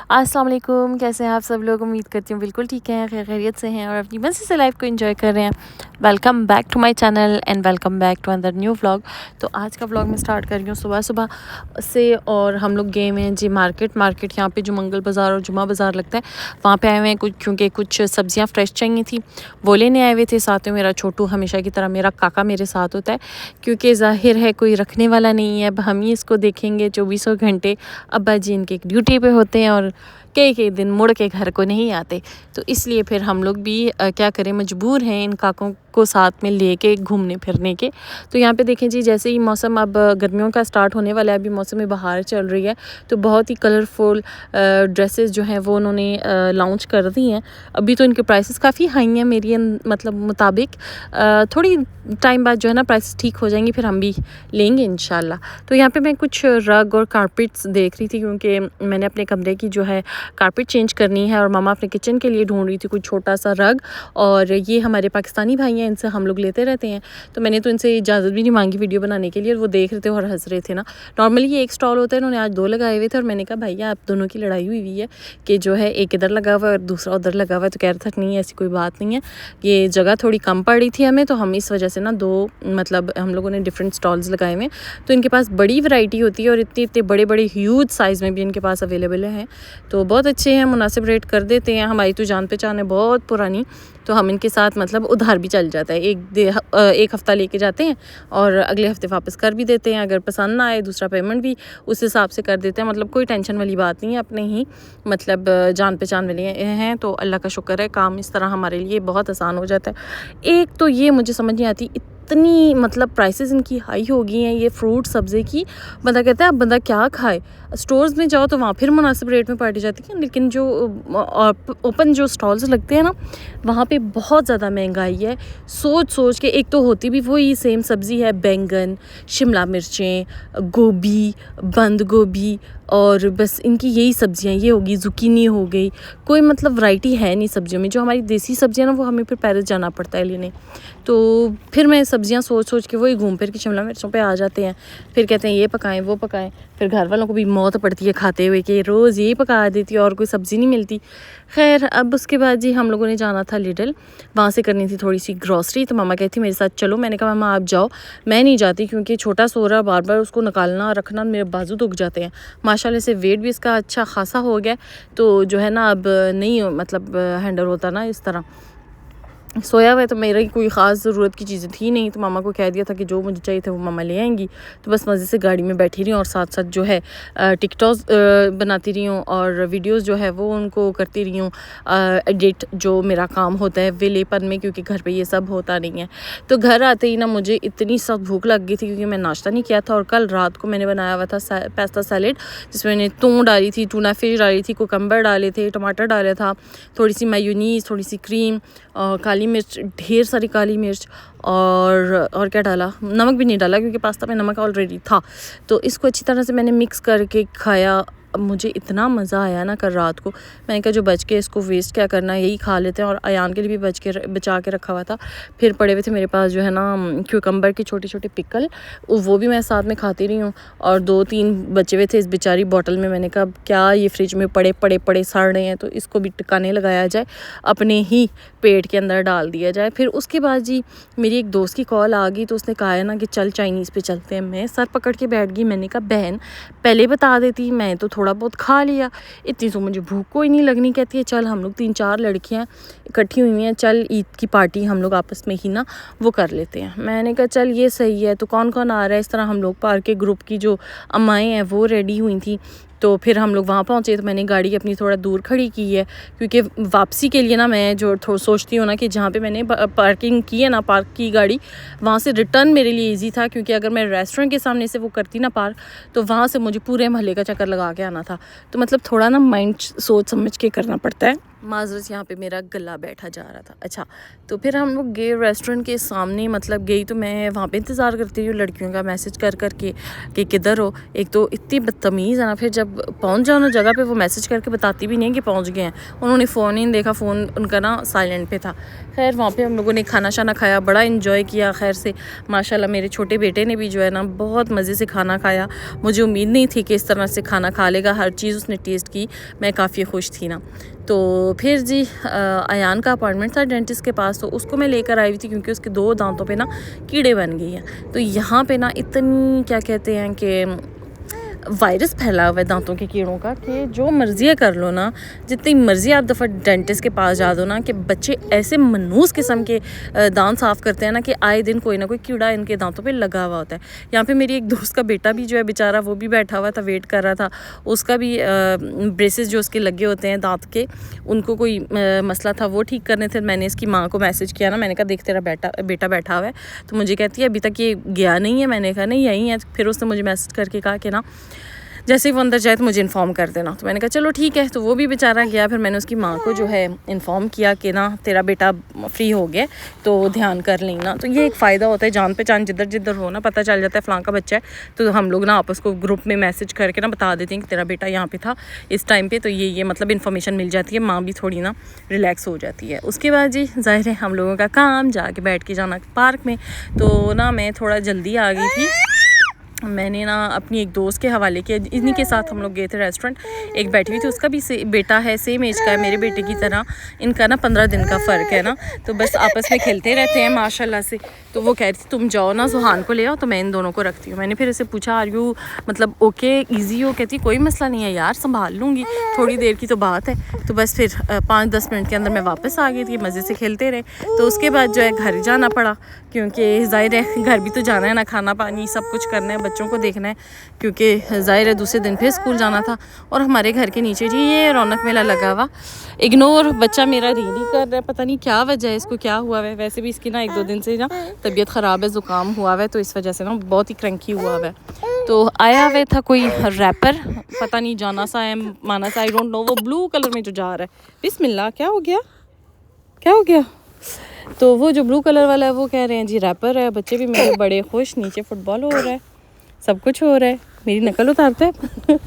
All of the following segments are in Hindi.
अस्सलाम वालेकुम, कैसे हैं आप सब लोग। उम्मीद करती हूँ बिल्कुल ठीक हैं, खैरियत से हैं और अपनी मज़े से लाइफ को एंजॉय कर रहे हैं। Welcome back to my channel and welcome back to another new vlog. तो आज का व्लॉग मैं स्टार्ट कर रही हूँ सुबह सुबह से। और हम लोग गए हुए हैं जी मार्केट यहाँ पे जो मंगल बाज़ार और जुमा बाज़ार लगता है वहाँ पे आए हुए हैं कुछ, क्योंकि कुछ सब्ज़ियाँ फ्रेश चाहिए थी, वो लेने आए हुए थे। साथ में मेरा छोटू, हमेशा की तरह मेरा काका मेरे साथ होता है, क्योंकि ज़ाहिर है कोई रखने वाला नहीं है। अब हम ही इसको देखेंगे 24 घंटे। अब्बा जी इनके ड्यूटी पे होते हैं और कई दिन मुड़ के घर को नहीं आते, तो इसलिए फिर हम लोग भी क्या करें, मजबूर हैं इन काकों को साथ में लेके घूमने फिरने के। तो यहाँ पे देखें जी, जैसे ही मौसम अब गर्मियों का स्टार्ट होने वाला है, अभी मौसम में बहार चल रही है, तो बहुत ही कलरफुल ड्रेसेस जो हैं वो उन्होंने लॉन्च कर दी हैं। अभी तो इनके प्राइसेस काफ़ी हाई हैं मेरी मतलब मुताबिक। थोड़ी टाइम बाद जो है ना प्राइसेस ठीक हो जाएंगी, फिर हम भी लेंगे इंशाल्लाह। तो यहाँ पे मैं कुछ रग और कारपेट्स देख रही थी, क्योंकि मैंने अपने कमरे की जो है कारपेट चेंज करनी है और मामा अपने किचन के लिए ढूंढ रही थी कोई छोटा सा रग। और ये हमारे पाकिस्तानी भाई हैं, इनसे हम लोग लेते रहते हैं, तो मैंने तो इनसे इजाज़त भी नहीं मांगी वीडियो बनाने के लिए। वो देख रहे थे और हंस रहे थे ना। नॉर्मली ये एक स्टॉल होता है, इन्होंने आज 2 लगाए हुए थे और मैंने कहा भैया आप दोनों की लड़ाई हुई है कि जो है एक इधर लगा हुआ है और दूसरा उधर लगा हुआ है। तो कह रहा था नहीं ऐसी कोई बात नहीं है, ये जगह थोड़ी कम पड़ी थी हमें, तो हम इस वजह से ना 2 मतलब हम लोगों ने डिफरेंट स्टॉल्स लगाए हुए हैं। तो इनके पास बड़ी वैरायटी होती है और इतने इतने बड़े बड़े ह्यूज साइज़ में भी इनके पास अवेलेबल हैं। तो बहुत अच्छे हैं, मुनासिब रेट कर देते हैं। हमारी तो जान पहचान है बहुत पुरानी, तो हम इनके साथ मतलब उधार भी चल जाता है। एक हफ़्ता लेके जाते हैं और अगले हफ़्ते वापस कर भी देते हैं। अगर पसंद ना आए दूसरा पेमेंट भी उस हिसाब से कर देते हैं। मतलब कोई टेंशन वाली बात नहीं है, अपने ही मतलब जान पहचान वाले हैं, तो अल्लाह का शुक्र है, काम इस तरह हमारे लिए बहुत आसान हो जाता है। एक तो ये मुझे समझ नहीं आती, इतनी मतलब प्राइसेस इनकी हाई हो गई हैं ये फ्रूट सब्ज़ी की। बंदा कहता है अब बंदा क्या खाए। स्टोर्स में जाओ तो वहाँ फिर मुनासिब रेट में पाई जाती है, लेकिन जो ओपन जो स्टॉल्स लगते हैं ना, वहाँ पे बहुत ज़्यादा महंगाई है। सोच के, एक तो होती भी वही सेम सब्ज़ी है, बैंगन, शिमला मिर्चें, गोभी, बंद गोभी, और बस इनकी यही सब्ज़ियाँ, ये होगी ज़ुकीनी हो गई। कोई मतलब वैरायटी है नहीं सब्ज़ियों में। जो हमारी देसी सब्ज़ियाँ ना वो हमें फिर पेरिस जाना पड़ता है लेने। तो फिर मैं सब्ज़ियाँ सोच के वही घूम फिर के शिमला मिर्चों पे आ जाते हैं। फिर कहते हैं ये पकाएं वो पकाएं। फिर घर वालों को भी मौत पड़ती है खाते हुए कि रोज़ ये पका देती है और कोई सब्ज़ी नहीं मिलती। खैर अब उसके बाद जी हम लोगों ने जाना था लिडल, वहाँ से करनी थी थोड़ी सी ग्रॉसरी। तो मामा कहती मेरे साथ चलो। मैंने कहा मामा आप जाओ, मैं नहीं जाती, क्योंकि छोटा सो रहा, बार बार उसको निकालना रखना, मेरे बाजू दुख जाते हैं। माशाल्लाह से वेट भी इसका अच्छा खासा हो गया, तो जो है ना अब नहीं मतलब हैंडल होता ना इस तरह। सोया हुआ है, तो मेरी कोई ख़ास ज़रूरत की चीज़ें थी नहीं, तो मामा को कह दिया था कि जो मुझे चाहिए था वो मामा ले आएंगी। तो बस मज़े से गाड़ी में बैठी रही हूँ और साथ साथ जो है टिकटॉक बनाती रही हूँ और वीडियोस जो है वो उनको करती रही हूँ एडिट, जो मेरा काम होता है वेलेपन में, क्योंकि घर पे ये सब होता नहीं है। तो घर आते ही ना मुझे इतनी सख्त भूख लग गई थी, क्योंकि मैं नाश्ता नहीं किया था और कल रात को मैंने बनाया हुआ था पास्ता सैलेड, जिसमें मैंने तून डाली थी, टूना फिश डाली थी, कुकम्बर डाले थे, टमाटर डाला था, थोड़ी सी मेयोनीज़, थोड़ी सी क्रीम और काली मिर्च, ढेर सारी काली मिर्च, और क्या डाला, नमक भी नहीं डाला क्योंकि पास्ता में नमक ऑलरेडी था। तो इसको अच्छी तरह से मैंने मिक्स करके खाया। अब मुझे इतना मज़ा आया ना कल रात को, मैंने कहा जो बच के इसको वेस्ट क्या करना है, यही खा लेते हैं। और अयान के लिए भी बचा के रखा हुआ था। फिर पड़े हुए थे मेरे पास जो है ना क्यूकम्बर के छोटे छोटे पिकल, वो भी मैं साथ में खाती रही हूँ। और 2-3 बचे हुए थे इस बेचारी बॉटल में। मैंने कहा क्या ये फ्रिज में पड़े सड़ रहे हैं, तो इसको भी टिकाने लगाया जाए, अपने ही पेट के अंदर डाल दिया जाए। फिर उसके बाद जी मेरी एक दोस्त की कॉल आ गई, तो उसने कहा है ना कि चल चाइनीज़ पे चलते हैं। मैं सर पकड़ के बैठ गई। मैंने कहा बहन पहले बता देती, मैं तो थोड़ा बहुत खा लिया, इतनी तो मुझे भूख कोई नहीं लगनी। कहती है चल हम लोग 3-4 लड़कियां इकट्ठी हुई हैं, चल ईद की पार्टी हम लोग आपस में ही ना वो कर लेते हैं। मैंने कहा चल ये सही है। तो कौन कौन आ रहा है। इस तरह हम लोग पार्क के ग्रुप की जो अम्माएँ हैं वो रेडी हुई थी। तो फिर हम लोग वहाँ पहुँचे, तो मैंने गाड़ी अपनी थोड़ा दूर खड़ी की है, क्योंकि वापसी के लिए ना मैं जो सोचती हूँ ना कि जहाँ पे मैंने पार्किंग की है ना, पार्क की गाड़ी, वहाँ से रिटर्न मेरे लिए इजी था। क्योंकि अगर मैं रेस्टोरेंट के सामने से वो करती ना पार्क, तो वहाँ से मुझे पूरे महल्ले का चक्कर लगा के आना था। तो मतलब थोड़ा ना माइंड सोच समझ के करना पड़ता है। माजरत यहाँ पे मेरा गला बैठा जा रहा था। अच्छा, तो फिर हम लोग गए रेस्टोरेंट के सामने, मतलब गई तो मैं वहाँ पे इंतज़ार करती हूँ लड़कियों का, मैसेज कर कर के कि किधर हो। एक तो इतनी बदतमीज़ है ना, फिर जब पहुँच जाओ ना जगह पे वो मैसेज करके बताती भी नहीं कि पहुँच गए हैं। उन्होंने फ़ोन ही नहीं देखा, फ़ोन उनका ना साइलेंट पे था। खैर वहाँ पे हम लोगों ने खाना शाना खाया, बड़ा इन्जॉय किया। खैर से माशाल्लाह मेरे छोटे बेटे ने भी जो है ना बहुत मज़े से खाना खाया। मुझे उम्मीद नहीं थी कि इस तरह से खाना खा लेगा, हर चीज़ उसने टेस्ट की, मैं काफ़ी खुश थी ना। तो फिर जी अयान का अपॉइंटमेंट था डेंटिस्ट के पास, तो उसको मैं लेकर आई हुई थी क्योंकि उसके 2 दांतों पे ना कीड़े बन गई हैं। तो यहाँ पे ना इतनी क्या कहते हैं कि वायरस फैला हुआ है दांतों के कीड़ों का कि जो मर्ज़ी कर लो ना, जितनी मर्ज़ी आप दफ़ा डेंटिस्ट के पास जा दो ना, कि बच्चे ऐसे मनूस किस्म के दांत साफ़ करते हैं ना कि आए दिन कोई ना कोई कीड़ा इनके दांतों पे लगा हुआ होता है। यहाँ पे मेरी एक दोस्त का बेटा भी जो है बेचारा, वो भी बैठा हुआ था, वेट कर रहा था। उसका भी ब्रेसेस जो उसके लगे होते हैं दांत के, उनको कोई मसला था, वो ठीक करने थे। मैंने इसकी माँ को मैसेज किया ना, मैंने कहा देख तेरा बेटा बैठा हुआ है। तो मुझे कहती है अभी तक ये गया नहीं है। मैंने कहा नहीं यहीं है। फिर उसने मुझे मैसेज करके कहा कि ना जैसे ही वो अंदर जाए तो मुझे इन्फॉर्म कर देना। तो मैंने कहा चलो ठीक है। तो वो भी बेचारा गया। फिर मैंने उसकी माँ को जो है इन्फॉर्म किया कि ना तेरा बेटा फ्री हो गया, तो ध्यान कर लेना। तो ये एक फ़ायदा होता है, जान पहचान जिधर जिधर हो ना, पता चल जाता है फ़लाँ का बच्चा है, तो हम लोग ना आपस को ग्रुप में मैसेज करके ना बता देते हैं कि तेरा बेटा यहाँ पे था इस टाइम पे। तो ये मतलब इन्फॉर्मेशन मिल जाती है, माँ भी थोड़ी ना रिलैक्स हो जाती है। उसके बाद जी ज़ाहिर है हम लोगों का काम जाके बैठ के जाना पार्क में। तो ना मैं थोड़ा जल्दी आ गई थी। मैंने ना अपनी एक दोस्त के हवाले किया, इन्हीं के साथ हम लोग गए थे रेस्टोरेंट। एक बैठी हुई थी, उसका भी बेटा है, सेम एज का है मेरे बेटे की तरह। इनका ना 15 दिन का फ़र्क है ना, तो बस आपस में खेलते रहते हैं माशाल्लाह से। तो वो कह रही थी तुम जाओ ना सुहान को ले आओ, तो मैं इन दोनों को रखती हूँ। मैंने फिर इसे पूछा आर यू मतलब ओके ईजी हो? कहती कोई मसला नहीं है यार, संभाल लूँगी, थोड़ी देर की तो बात है। तो बस फिर 5-10 मिनट के अंदर मैं वापस आ गई थी, मज़े से खेलते रहे। तो उसके बाद जो है घर जाना पड़ा, क्योंकि ज़ाहिर है घर भी तो जाना है ना, खाना पानी सब कुछ करना है, बच्चों को देखना है, क्योंकि ज़ाहिर है दूसरे दिन फिर स्कूल जाना था। और हमारे घर के नीचे जी ये रौनक मेला लगा हुआ, इग्नोर बच्चा मेरा रील कर रहा है, पता नहीं क्या वजह है, इसको क्या हुआ है। वैसे भी इसकी ना 1-2 दिन से ना तबीयत ख़राब है, ज़ुकाम हुआ है, तो इस वजह से ना बहुत ही क्रंकी हुआ है। तो आया हुआ था कोई रैपर, पता नहीं जाना सा है माना सा, आई डोंट नो, वो ब्लू कलर में जो जा रहा है। बिस्मिल्लाह, क्या हो गया, क्या हो गया? तो वो जो ब्लू कलर वाला है वो कह रहे हैं जी रैपर है। बच्चे भी मेरे बड़े खुश, नीचे फुटबॉल हो रहा है, सब कुछ हो रहा है, मेरी नकल उतारते हैं।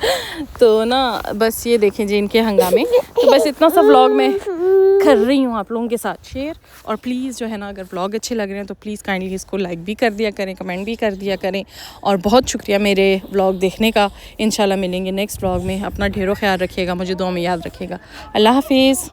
तो ना बस ये देखें जी इनके हंगामे। तो बस इतना सा व्लॉग मैं कर रही हूँ आप लोगों के साथ शेयर। और प्लीज़ जो है ना, अगर व्लॉग अच्छे लग रहे हैं तो प्लीज़ काइंडली इसको लाइक भी कर दिया करें, कमेंट भी कर दिया करें। और बहुत शुक्रिया मेरे व्लॉग देखने का। इंशाल्लाह मिलेंगे नेक्स्ट व्लॉग में। अपना ढेरों ख्याल रखिएगा, मुझे दुआ में याद रखिएगा। अल्लाह हाफिज़।